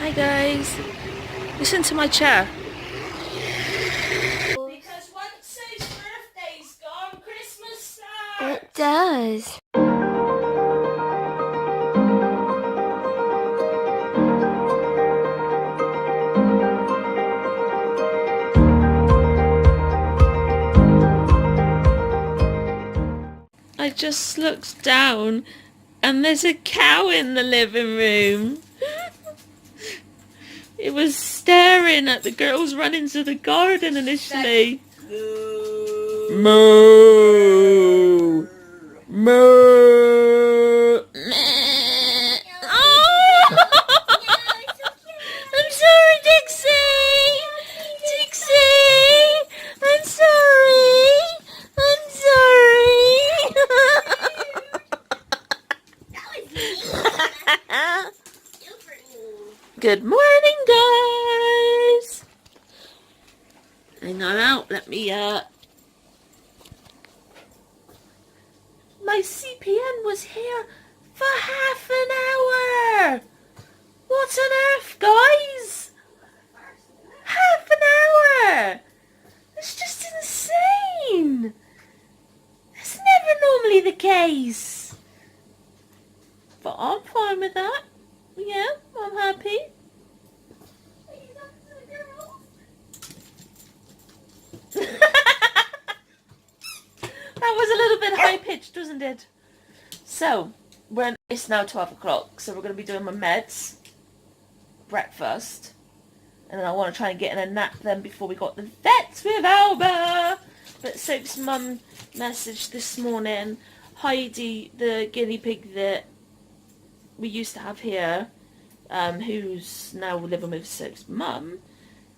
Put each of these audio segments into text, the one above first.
Hi guys, listen to my chair. Because once his birthday's gone, Christmas starts! It does. I just looked down and there's a cow in the living room. It was staring at the girls running to the garden initially. Moo! Moo! Oh! I'm sorry, Dixie! Dixie! I'm sorry! I'm sorry! Good morning, guys! Hang on out, let me, my CPN was here for half an hour! What on earth, guys? Half an hour! That's just insane! That's never normally the case. But I'm fine with that. Yeah, I'm happy. That was a little bit high-pitched, wasn't it? So, it's now 12 o'clock, so we're going to be doing my meds, breakfast, and then I want to try and get in a nap then before we got the vets with Alba. But Soap's mum messaged this morning, Heidi, the guinea pig that we used to have here, who's now living with Soap's mum,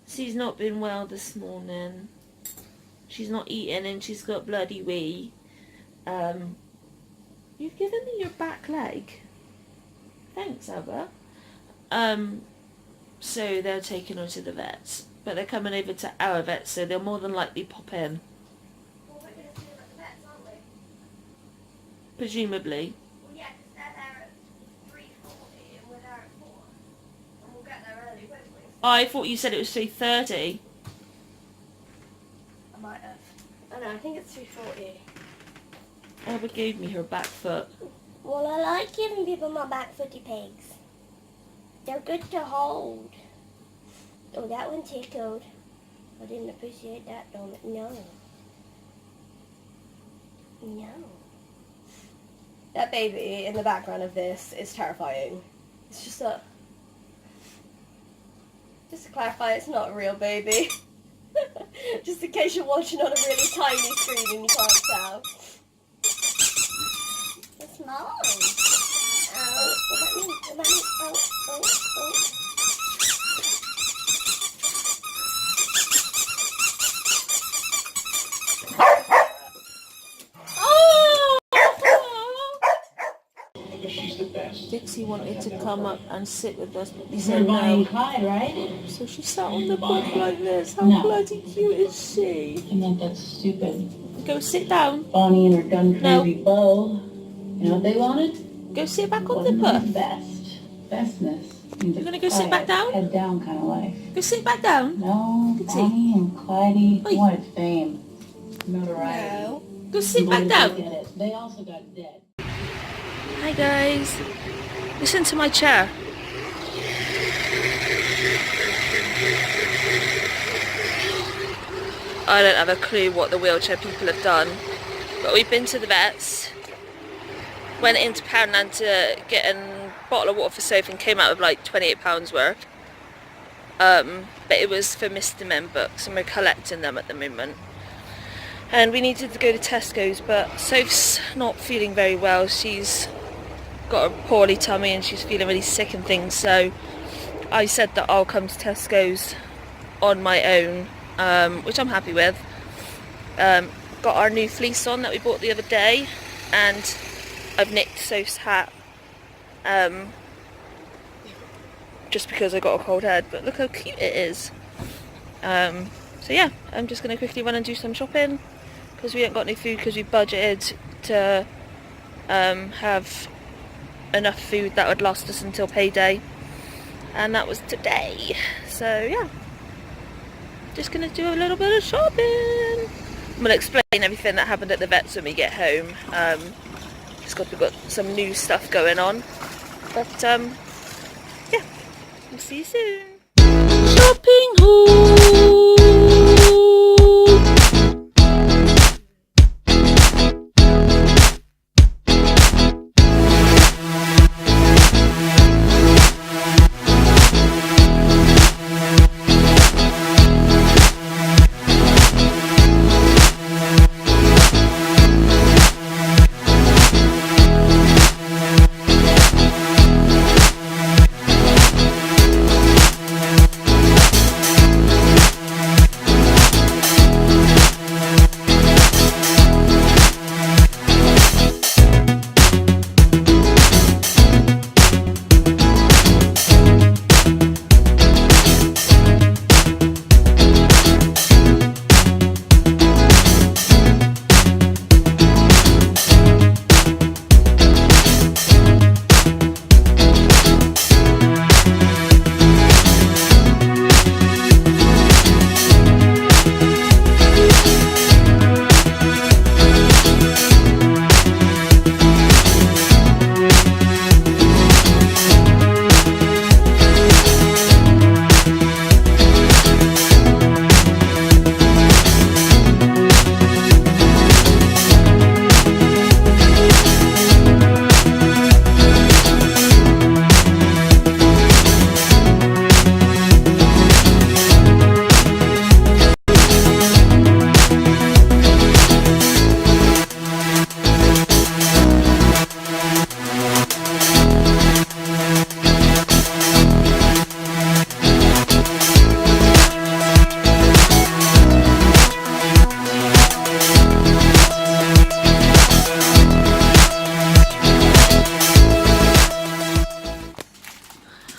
she's not been well this morning. She's not eating and she's got bloody wee. You've given me your back leg. Thanks, Alba. So they're taking her to the vets. But they're coming over to our vet, so they'll more than likely pop in. Well, we're going to see them at the vets, aren't we? Presumably. Well, yeah, because they're there at 3:40 and we're there at 4. And we'll get there early, won't we? I thought you said it was 3:30. I might have. I know, I think it's 3:40. Alba gave me her back foot. Well, I like giving people my back footy pigs. They're good to hold. Oh, that one tickled. I didn't appreciate that, Dominic. No. No. That baby in the background of this is terrifying. It's just a... Just to clarify, it's not a real baby. Just in case you're watching on a really tiny screen and you can't tell. It's mine. Ow. What that mean? What that mean? Oh, oh, oh. Dixie wanted to come up and sit with us, but we said no. Clyde, right? So she sat on the book like this. How bloody cute is she? I think that's stupid. Go sit down. Bonnie and her gun No. curvy bow. You know what they wanted? Go sit back on the Wasn't puff. the best. Bestness. You're gonna go sit back down? Head down kind of life. Go sit back down. No, Dixie. Bonnie and Clyde Oi. wanted fame. Notoriety. No. Go sit back Boys down. Get it. They also got dead. Hi guys. Listen to my chair. I don't have a clue what the wheelchair people have done, but we've been to the vets, went into Poundland to get a bottle of water for Sophie and came out with like £28 worth. But it was for Mr. Men books and we're collecting them at the moment. And we needed to go to Tesco's, but Soph's not feeling very well. She's got a poorly tummy and she's feeling really sick and things, so I said that I'll come to Tesco's on my own, which I'm happy with. Got our new fleece on that we bought the other day, and I've nicked Soph's hat just because I got a cold head, but look how cute it is. So yeah, I'm just going to quickly run and do some shopping because we haven't got any food because we budgeted to have enough food that would last us until payday. and that was today. So yeah, just gonna do a little bit of shopping. I'm gonna explain everything that happened at the vets when we get home. Just got we've got some new stuff going on, but yeah, we'll see you soon. Shopping haul.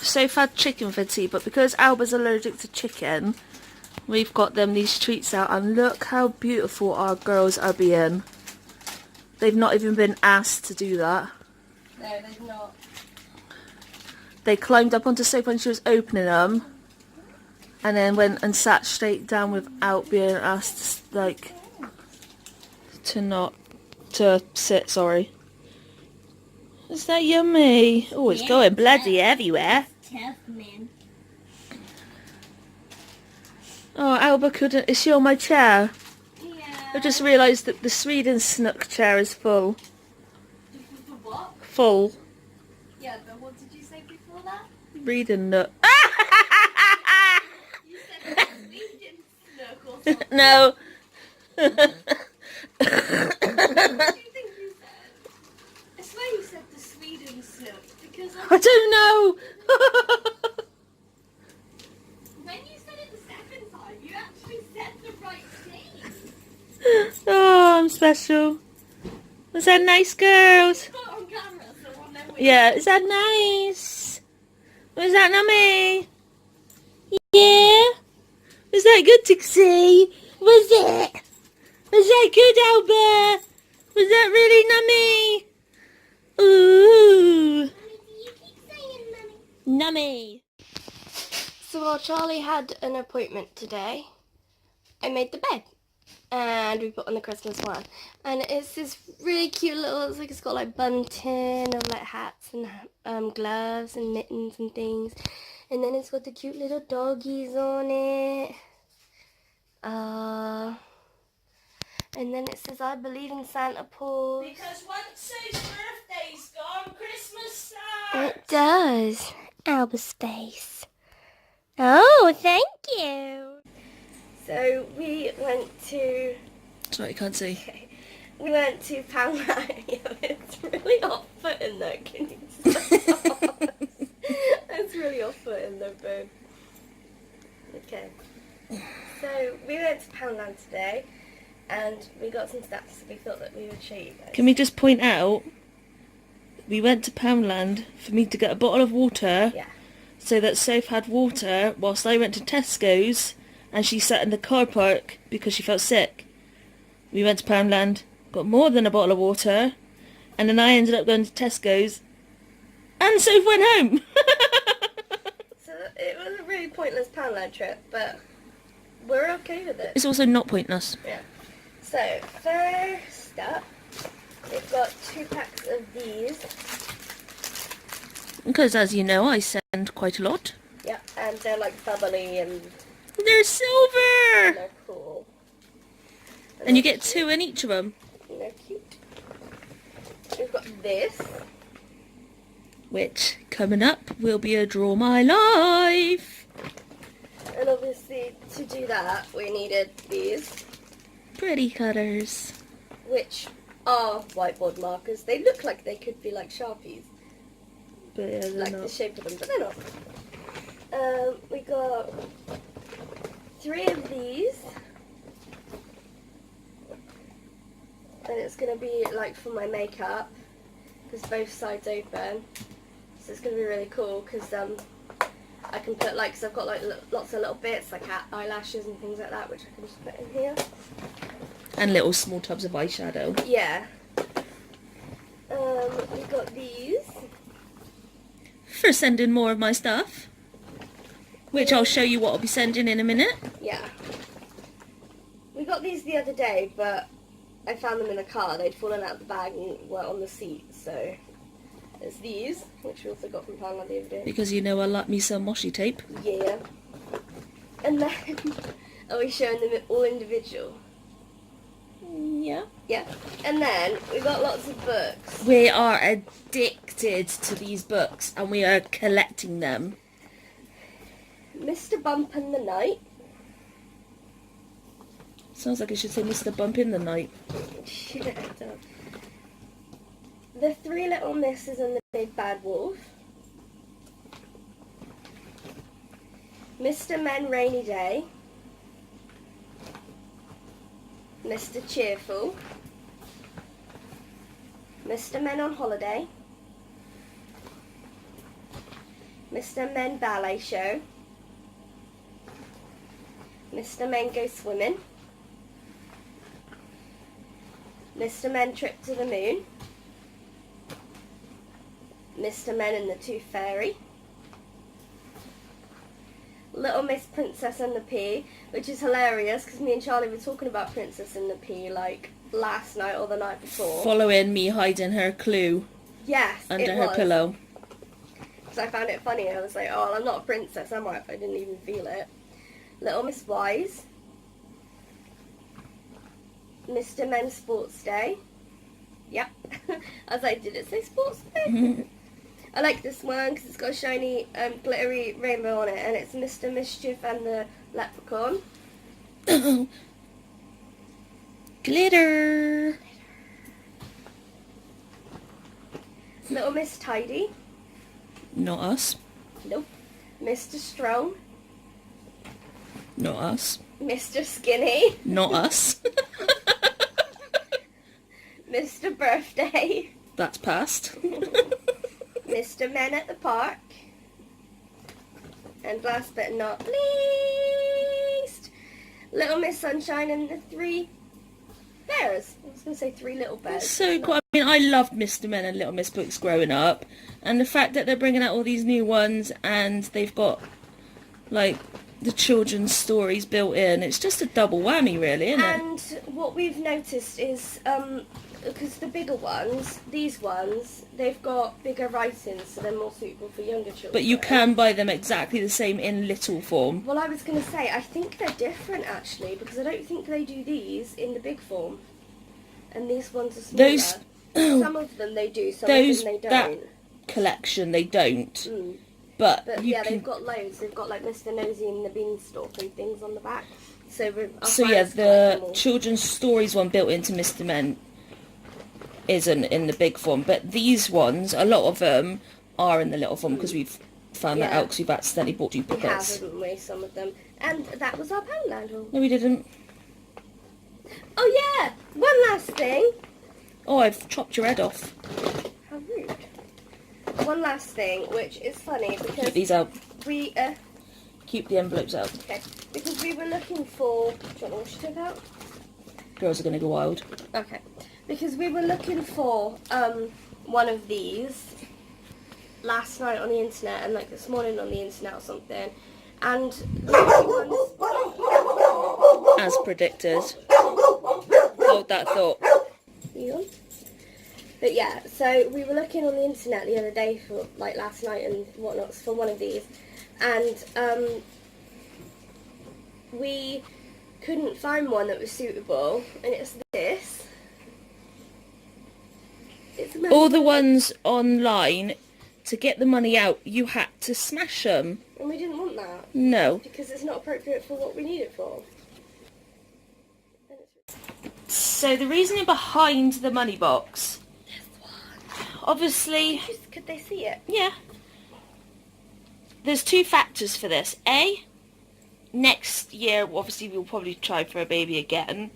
Sophie had chicken for tea, but because Alba's allergic to chicken, we've got them these treats out, and look how beautiful our girls are being. They've not even been asked to do that. No, they've not. They climbed up onto Sophie when she was opening them, and then went and sat straight down without being asked, like, to sit, sorry. Is that yummy? Oh, it's going bloody everywhere. Tough, man. Oh, Alba couldn't. Is she on my chair? Yeah. I just realised that the Sweden snook chair is full. For what? Full. Yeah, but what did you say before that? Reading nook. You said the Sweden snook or something. No. What do you think you said? I swear you said the Sweden snook because I don't know. when you said it the second time, you actually said the right thing. Oh, I'm special. Was that nice, girls? Put it on camera so we'll know which. Yeah, is that nice? Was that nummy? Yeah? Was that good to see? Was it? Was that good, Alba? Was that really nummy? Ooh. You keep saying money. Nummy. So while Charlie had an appointment today, I made the bed. And we put on the Christmas one. And it's this really cute little, it's got like bunting of like hats and gloves and mittens and things. And then it's got the cute little doggies on it. And then it says, I believe in Santa Paws. Because once Sue's birthday's gone, Christmas starts. It does. Albus face. Oh, thank you. So we went to... Sorry, I can't see. Okay. We went to Poundland. It's really off-putting though, can you stop? It's really off-putting though, babe. Okay. So we went to Poundland today and we got some snacks, so we thought that we would show you guys. Can we just point out, we went to Poundland for me to get a bottle of water, Yeah. so that Soph had water whilst I went to Tesco's and she sat in the car park because she felt sick. We went to Poundland, got more than a bottle of water, and then I ended up going to Tesco's and Soph went home. So pointless Poundland trip, but we're okay with it. It's also not pointless. Yeah. So, first up, we've got 2 packs of these. Because as you know, I send quite a lot. Yeah, and they're like bubbly and They're silver! they're cool. And you get 2 in each of them. They're cute. We've got this. Which, coming up, will be a Draw My Life. And obviously, to do that, we needed these, Pretty cutters. which are whiteboard markers. They look like they could be like Sharpies, But yeah, they're like the not. shape of them, but they're not. We got 3 of these. And it's going to be like for my makeup, because both sides open. So it's going to be really cool, because I can put like, because I've got like lots of little bits, like eyelashes and things like that, which I can just put in here. And little small tubs of eyeshadow. Yeah. We got these. For sending more of my stuff. Which I'll show you what I'll be sending in a minute. Yeah. We got these the other day, but I found them in the car. They'd fallen out of the bag and were on the seat, so there's these, which we also got from Poundland the other day. Because you know I like me some washi tape. Yeah. And then, are we showing them all individual? Yeah. Yeah. And then, we got lots of books. We are addicted to these books and we are collecting them. Mr. Bump and the Night. Sounds like it should say Mr. Bump in the Night. Yeah, it does. The 3 Little Misses and the Big Bad Wolf. Mr. Men Rainy Day. Mr. Cheerful. Mr. Men on Holiday. Mr. Men Ballet Show. Mr. Men Go Swimming. Mr. Men Trip to the Moon. Mr. Men and the Tooth Fairy. Little Miss Princess and the Pea, which is hilarious because me and Charlie were talking about Princess and the Pea like last night or the night before. Following me hiding her clue Yes, under it her was. pillow. Because I found it funny. I was like, oh, I'm not a princess, am I? If I didn't even feel it. Little Miss Wise. Mr. Men's Sports Day. Yep. I was like, did it say Sports Day? I like this one because it's got a shiny, glittery rainbow on it, and it's Mr. Mischief and the Leprechaun. Glitter. Little Miss Tidy. Not us. Nope. Mr. Strong. Not us. Mr. Skinny. Not us. Mr. Birthday. That's passed. Mr. Men at the Park. And last but not least, Little Miss Sunshine and the 3 Bears. I was going to say 3 Little Bears. So cool. I mean, I loved Mr. Men and Little Miss books growing up, and the fact that they're bringing out all these new ones and they've got like the children's stories built in, it's just a double whammy, really, isn't it? And what we've noticed is, because the bigger ones, these ones, they've got bigger writings, so they're more suitable for younger children. But you can buy them exactly the same in little form. Well, I was going to say, I think they're different actually, because I don't think they do these in the big form. And these ones are smaller. Those some of them they do, some of them they that don't. collection they don't. Mm. But But you yeah, can, they've got loads. They've got like Mr. Nosy and the Beanstalk and things on the back. So so yeah, the children's stories one built into Mr. Men isn't in the big form, but these ones, a lot of them are in the little form because we've found that Yeah. out because we've accidentally bought we have, duplicates. haven't we? Some of them. And that was our Poundland haul. No, we didn't. Oh yeah, one last thing. Oh, I've chopped your head off. How rude. One last thing, which is funny Keep because these out. we Keep the envelopes out. okay, because we were looking for. Do you want to wash it out? Girls are going to go wild. Okay, because we were looking for one of these last night on the internet and like this morning on the internet or something, And the only ones... As predicted. Hold that thought. But yeah, so we were looking on the internet the other day for, like, last night and whatnot for one of these, and we couldn't find one that was suitable, and it's this. It's All the ones online, to get the money out, you had to smash them. And we didn't want that. No. Because it's not appropriate for what we need it for. So the reasoning behind the money box, obviously... Could they see it? Yeah. There's two factors for this. A, next year, obviously, we'll probably try for a baby again.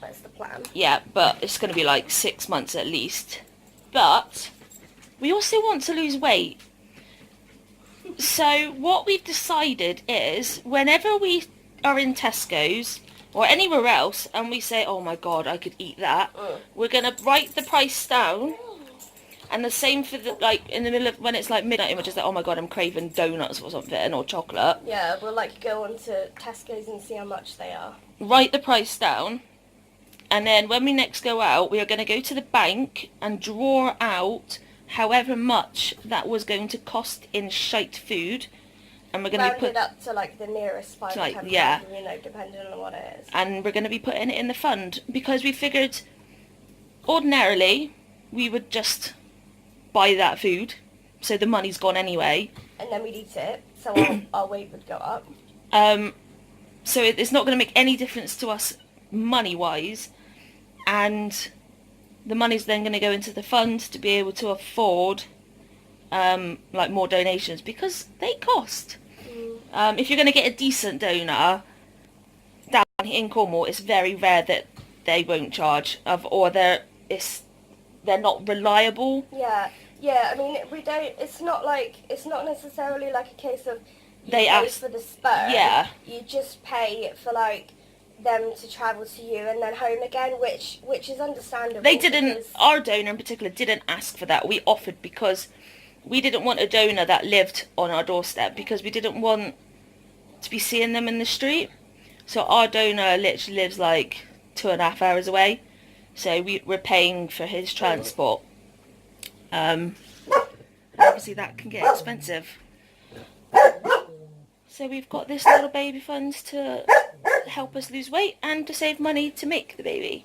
That's the plan. Yeah, but it's going to be like 6 months at least. But we also want to lose weight. So what we've decided is, whenever we are in Tesco's or anywhere else and we say, oh my god, I could eat that, we're going to write the price down. And the same for the, like, in the middle of, when it's like midnight and we're just like, oh my god, I'm craving donuts or something, or chocolate. Yeah, we'll like go on to Tesco's and see how much they are. Write the price down. And then when we next go out, we are going to go to the bank and draw out however much that was going to cost in shite food. And we're going to put it up to like the nearest 5 like, or 10 yeah. pounds, you know, depending on what it is. And we're going to be putting it in the fund, because we figured ordinarily we would just buy that food, so the money's gone anyway. And then we'd eat it, so our weight would go up. So it's not going to make any difference to us money-wise, and the money's then going to go into the fund to be able to afford like more donations, because they cost. If you're going to get a decent donor down in Cornwall, it's very rare that they won't charge, or they're not reliable. Yeah, I mean, we don't, it's not necessarily like a case of you They pay ask for the sperm. Yeah. You just pay for like them to travel to you and then home again, which is understandable. They didn't, our donor in particular didn't ask for that. We offered because we didn't want a donor that lived on our doorstep, because we didn't want to be seeing them in the street. So our donor literally lives like 2.5 hours away. So we're paying for his transport. Obviously that can get expensive. So we've got this little baby fund to help us lose weight and to save money to make the baby.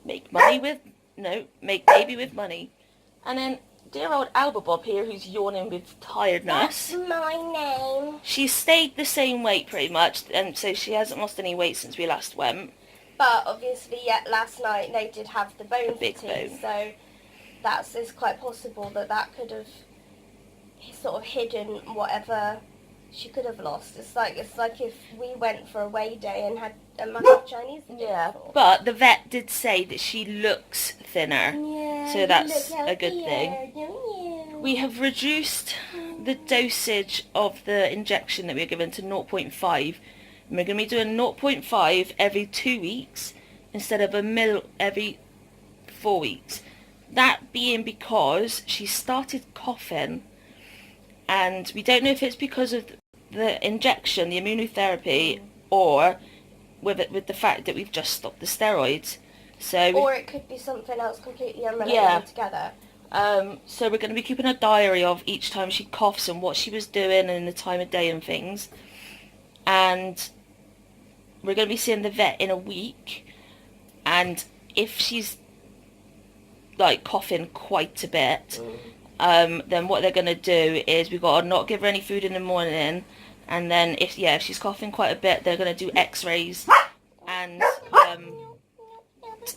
Make baby with money. And then dear old Alba Bob here, who's yawning with tiredness. That's my name. She's stayed the same weight pretty much, and so she hasn't lost any weight since we last went. But obviously, last night they did have the bone Big fatigue, bone. so it's quite possible that could have sort of hidden whatever she could have lost. It's like if we went for a weigh day and had a massive Chinese. Yeah, but the vet did say that she looks thinner, Yeah, so that's a good healthier, thing. don't you? We have reduced the dosage of the injection that we're given to 0.5. And we're going to be doing 0.5 every 2 weeks instead of a mil every 4 weeks. That being because she started coughing, and we don't know if it's because of the injection, the immunotherapy, or with the fact that we've just stopped the steroids. Or it could be something else completely unrelated altogether. So we're going to be keeping a diary of each time she coughs and what she was doing and the time of day and things. And we're going to be seeing the vet in a week, and if she's like coughing quite a bit, then what they're going to do is we've got to not give her any food in the morning, and then if she's coughing quite a bit, they're going to do x-rays and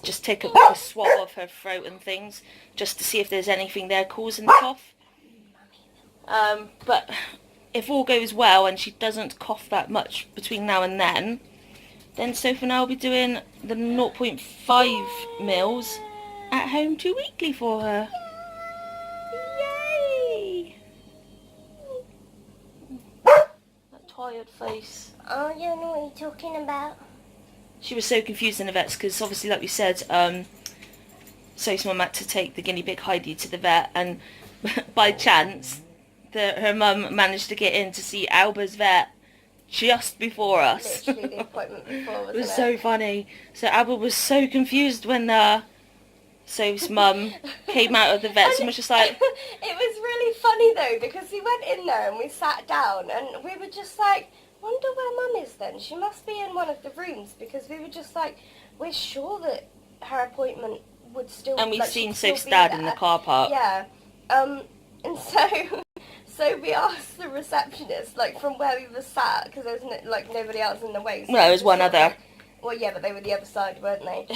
just take a swab of her throat and things, just to see if there's anything there causing the cough. But if all goes well and she doesn't cough that much between now and then Sophie and I will be doing the 0.5 mils at home 2 weekly for her. Yay! That tired face. Oh, you don't know what you're talking about. She was so confused in the vets because obviously, like we said, Sophie's mum had to take the guinea pig Heidi to the vet, and by chance her mum managed to get in to see Alba's vet just before us. Literally the appointment before, wasn't It was so funny. So Alba was so confused when Soph's mum came out of the vet and was just like... It was really funny though, because we went in there and we sat down and we were just like, wonder where Mum is then? She must be in one of the rooms, because we were just like, we're sure that her appointment would still... And we've like, seen she'd still Soph's be dad there. in the car park. Yeah. And so we asked the receptionist, like, from where we were sat, because there was like nobody else in the way. So Well, there was one other. like, well, yeah, but they were the other side, weren't they?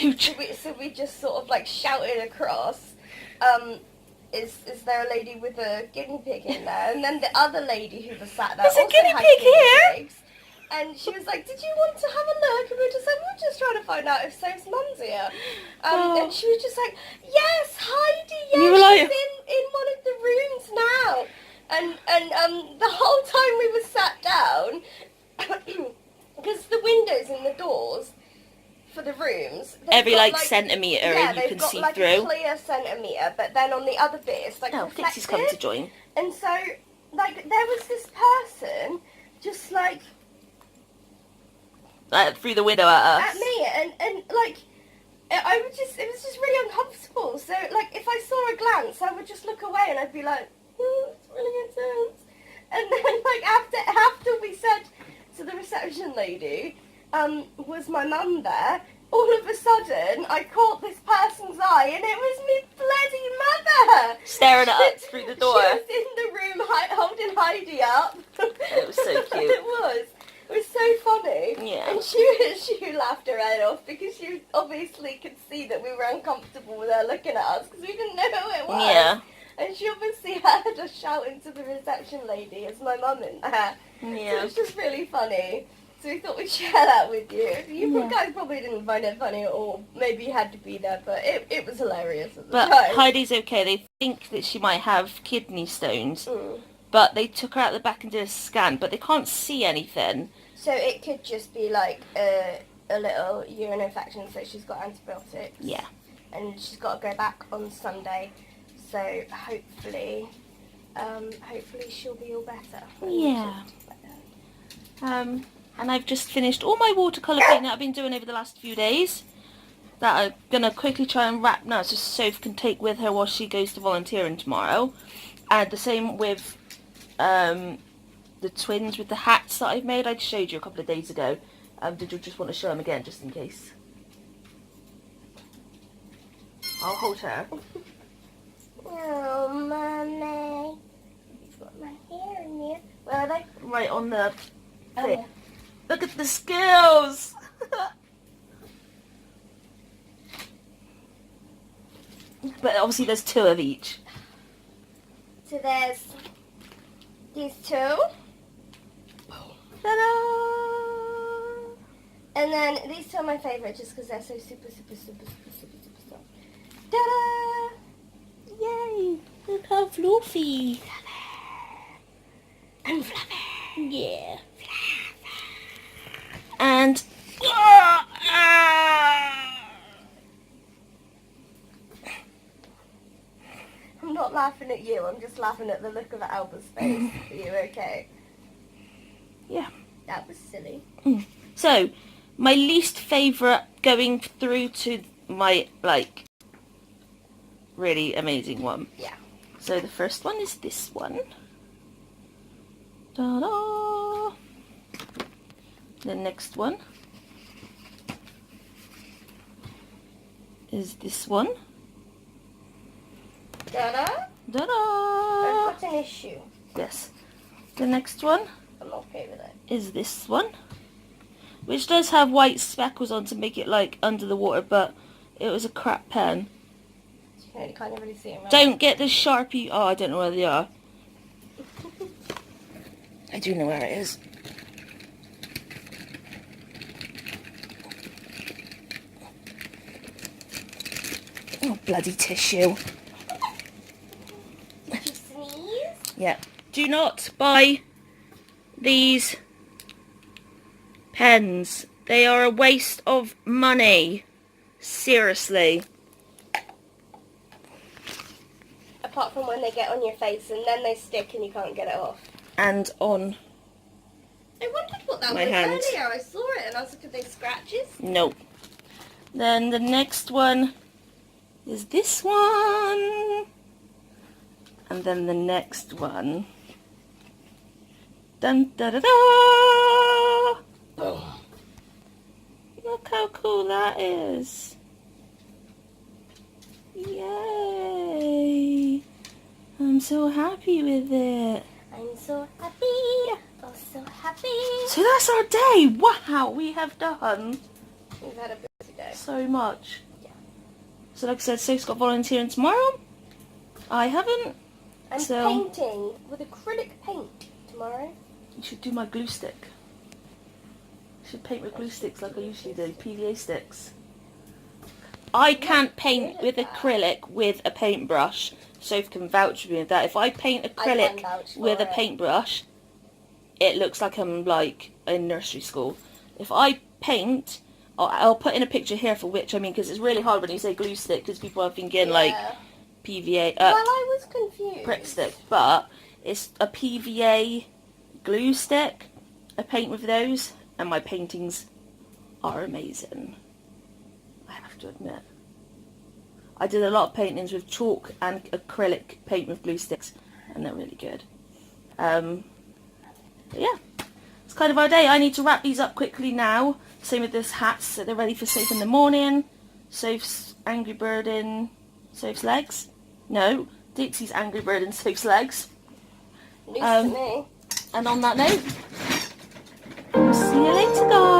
So we just sort of like shouted across, is there a lady with a guinea pig in there? And then the other lady who was sat there There's a also guinea had pig guinea here? pigs. And she was like, did you want to have a look? And we were just like, we're just trying to find out if Soph's mum's here. And she was just like, yes, Heidi, yes, You were like... she's in one of the rooms now. And the whole time we were sat down, because the windows and the doors for the rooms, every like centimetre yeah, and you they've can got see like through. a clear centimetre, but then on the other bit it's like Oh, Dixie's come to reflective. join. And so, like, there was this person just like Through the window at us. at me, and like, it was just really uncomfortable. So, like, if I saw a glance, I would just look away and I'd be like, it's really intense. And then, like, after we said to the reception lady, was my mum there? All of a sudden, I caught this person's eye, and it was me bloody mother! Staring at us through the door. She was in the room holding Heidi up. It was so cute. It was. It was so funny. Yeah. And she laughed her head off because she obviously could see that we were uncomfortable with her looking at us because we didn't know who it was. Yeah. And she obviously heard us shouting to the reception lady, "Is my mum in there?" So Yeah. it was just really funny. So we thought we'd share that with you. You guys probably didn't find it funny at all. Maybe you had to be there, but it was hilarious at the But time. Heidi's okay. They think that she might have kidney stones. Mm. But they took her out the back and did a scan, but they can't see anything. So it could just be like a little urine infection, so she's got antibiotics. Yeah. And she's got to go back on Sunday. So hopefully she'll be all better. Yeah. And I've just finished all my watercolour painting that I've been doing over the last few days. That I'm going to quickly try and wrap now so Soph can take with her while she goes to volunteering tomorrow. And the same with the twins with the hats that I've made. I showed you a couple of days ago. Did you just want to show them again just in case? I'll hold her. Oh, Mummy. You've got my hair in here. Where are they? Right on the Oh, thing. yeah. Look at the scales! But obviously there's two of each. So there's these two. Ta-da! And then these two are my favourite just because they're so super soft. Ta-da! Yay! Look how fluffy. And fluffy. Yeah. And I'm not laughing at you, I'm just laughing at the look of Alba's face. Are you okay? yeah. That was silly. So, my least favourite going through to my, like, really amazing one. Yeah. So the first one is this one. Ta-da! The next one is this one. Ta-da! Ta-da! I've got an issue. Yes. The next one I'm okay with it. is this one, which does have white speckles on to make it like under the water, but it was a crap pen. You can't really see them. Right? Don't get the Sharpie. Oh, I don't know where they are. I do know where it is. Oh, bloody tissue. Did you sneeze? Yeah. Do not buy these pens. They are a waste of money. Seriously. apart from when they get on your face and then they stick and you can't get it off. And on I wondered what that my was hand. earlier. I saw it and I was like, are they scratches? Nope. Then the next one is this one. And then the next one. Dun da da da! Oh. Look how cool that is. Yay! I'm so happy with it. I'm so happy. Oh, so happy. So that's our day. Wow, we have done We've had a busy day. so much. Yeah. So like I said, Soph's got volunteering tomorrow. I haven't. I'm So- painting with acrylic paint tomorrow. You should do my glue stick. You should paint with glue sticks like I usually do, PVA sticks. I can't paint with acrylic with a paintbrush. Soph can vouch for me with that. If I paint I can acrylic vouch for with a it. paintbrush, it looks like I'm like in nursery school. If I paint, I'll put in a picture here for which I mean, because it's really hard when you say glue stick because people are thinking like PVA Well, I was confused. prick stick, but it's a PVA glue stick. I paint with those, and my paintings are amazing. I have to admit. I did a lot of paintings with chalk and acrylic paint with glue sticks, and they're really good. But yeah, it's kind of our day. I need to wrap these up quickly now. Same with this hats, so they're ready for Soph in the morning. Soph's Angry Bird in Soph's legs. No, Dixie's Angry Bird in Soph's legs. News to me. And on that note, see you later, guys.